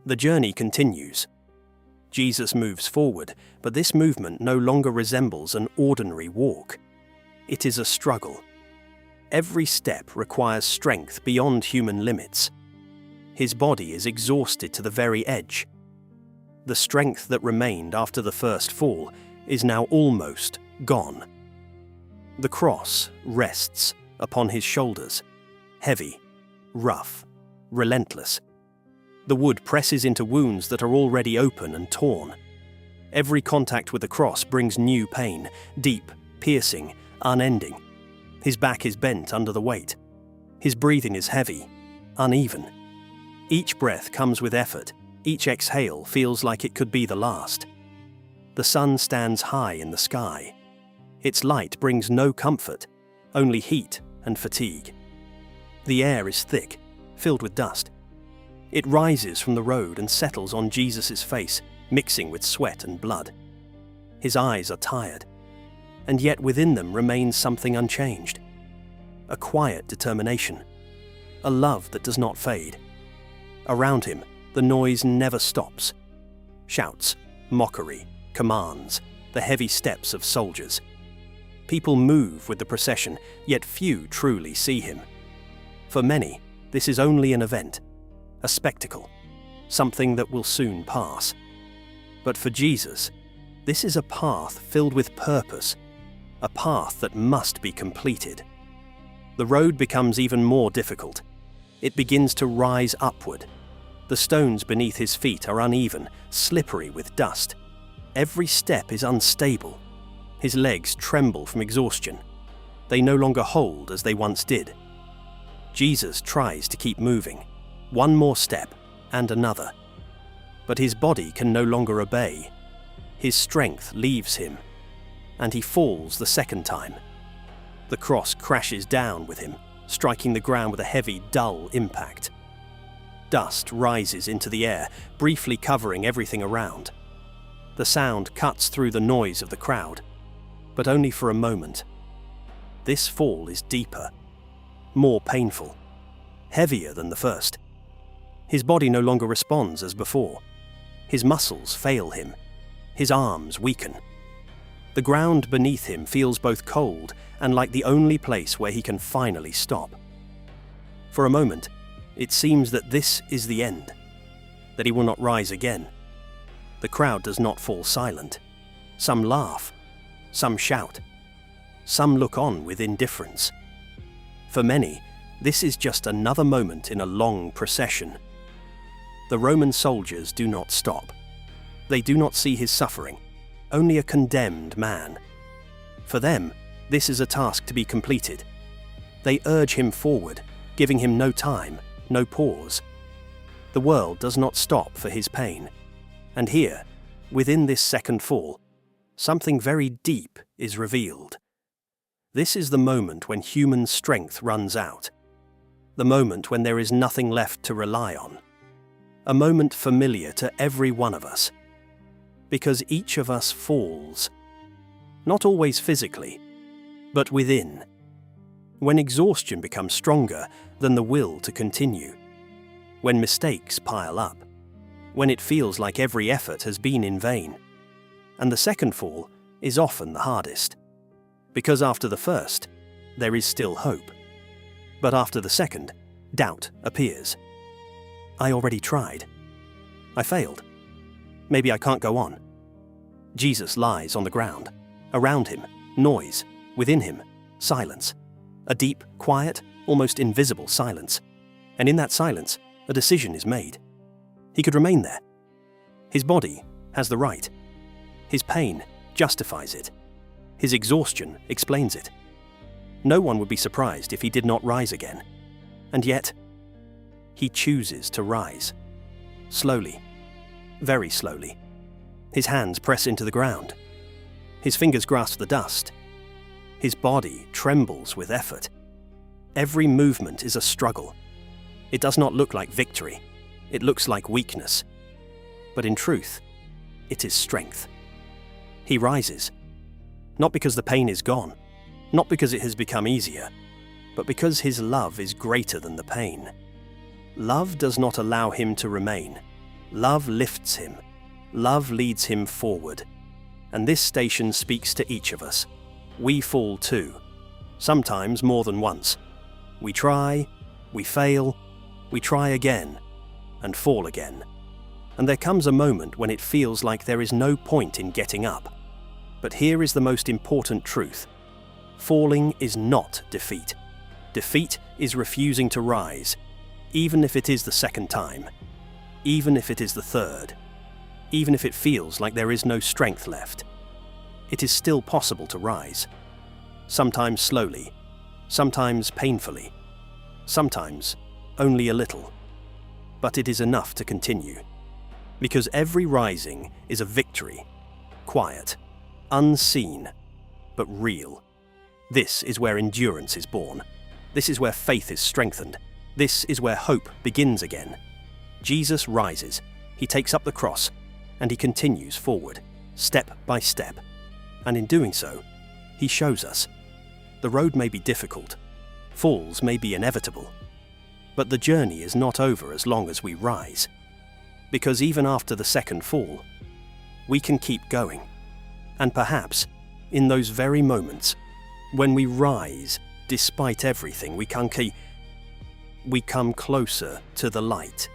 The journey continues. Jesus moves forward, but this movement no longer resembles an ordinary walk. It is a struggle. Every step requires strength beyond human limits. His body is exhausted to the very edge. The strength that remained after the first fall is now almost gone. The cross rests upon his shoulders, heavy, rough, relentless. The wood presses into wounds that are already open and torn. Every contact with the cross brings new pain, deep, piercing, unending. His back is bent under the weight. His breathing is heavy, uneven. Each breath comes with effort. Each exhale feels like it could be the last. The sun stands high in the sky. Its light brings no comfort, only heat and fatigue. The air is thick, filled with dust. It rises from the road and settles on Jesus' face, mixing with sweat and blood. His eyes are tired, and yet within them remains something unchanged. A quiet determination, a love that does not fade. Around him, the noise never stops. Shouts, mockery, commands, the heavy steps of soldiers. People move with the procession, yet few truly see him. For many, this is only an event, a spectacle, something that will soon pass. But for Jesus, this is a path filled with purpose, a path that must be completed. The road becomes even more difficult. It begins to rise upward. The stones beneath his feet are uneven, slippery with dust. Every step is unstable. His legs tremble from exhaustion. They no longer hold as they once did. Jesus tries to keep moving. One more step, and another. But his body can no longer obey. His strength leaves him, and he falls the second time. The cross crashes down with him, striking the ground with a heavy, dull impact. Dust rises into the air, briefly covering everything around. The sound cuts through the noise of the crowd, but only for a moment. This fall is deeper, more painful, heavier than the first. His body no longer responds as before. His muscles fail him. His arms weaken. The ground beneath him feels both cold and like the only place where he can finally stop. For a moment, it seems that this is the end, that he will not rise again. The crowd does not fall silent. Some laugh, some shout, some look on with indifference. For many, this is just another moment in a long procession. The Roman soldiers do not stop. They do not see his suffering, only a condemned man. For them, this is a task to be completed. They urge him forward, giving him no time, no pause. The world does not stop for his pain. And here, within this second fall, something very deep is revealed. This is the moment when human strength runs out. The moment when there is nothing left to rely on. A moment familiar to every one of us. Because each of us falls. Not always physically, but within. When exhaustion becomes stronger than the will to continue. When mistakes pile up. When it feels like every effort has been in vain. And the second fall is often the hardest. Because after the first, there is still hope. But after the second, doubt appears. I already tried. I failed. Maybe I can't go on. Jesus lies on the ground. Around him, noise. Within him, silence. A deep, quiet, almost invisible silence. And in that silence, a decision is made. He could remain there. His body has the right. His pain justifies it. His exhaustion explains it. No one would be surprised if he did not rise again. And yet, he chooses to rise. Slowly. Very slowly. His hands press into the ground. His fingers grasp the dust. His body trembles with effort. Every movement is a struggle. It does not look like victory. It looks like weakness. But in truth, it is strength. He rises. Not because the pain is gone. Not because it has become easier. But because his love is greater than the pain. Love does not allow him to remain. Love lifts him. Love leads him forward. And this station speaks to each of us. We fall too, sometimes more than once. We try, we fail, we try again, and fall again. And there comes a moment when it feels like there is no point in getting up. But here is the most important truth. Falling is not defeat. Defeat is refusing to rise, even if it is the second time, even if it is the third, even if it feels like there is no strength left. It is still possible to rise. Sometimes slowly, sometimes painfully, sometimes only a little. But it is enough to continue. Because every rising is a victory, quiet, unseen, but real. This is where endurance is born. This is where faith is strengthened. This is where hope begins again. Jesus rises, he takes up the cross, and he continues forward, step by step. And in doing so, he shows us. The road may be difficult, falls may be inevitable, but the journey is not over as long as we rise. Because even after the second fall, we can keep going. And perhaps, in those very moments, when we rise despite everything, we come closer to the light.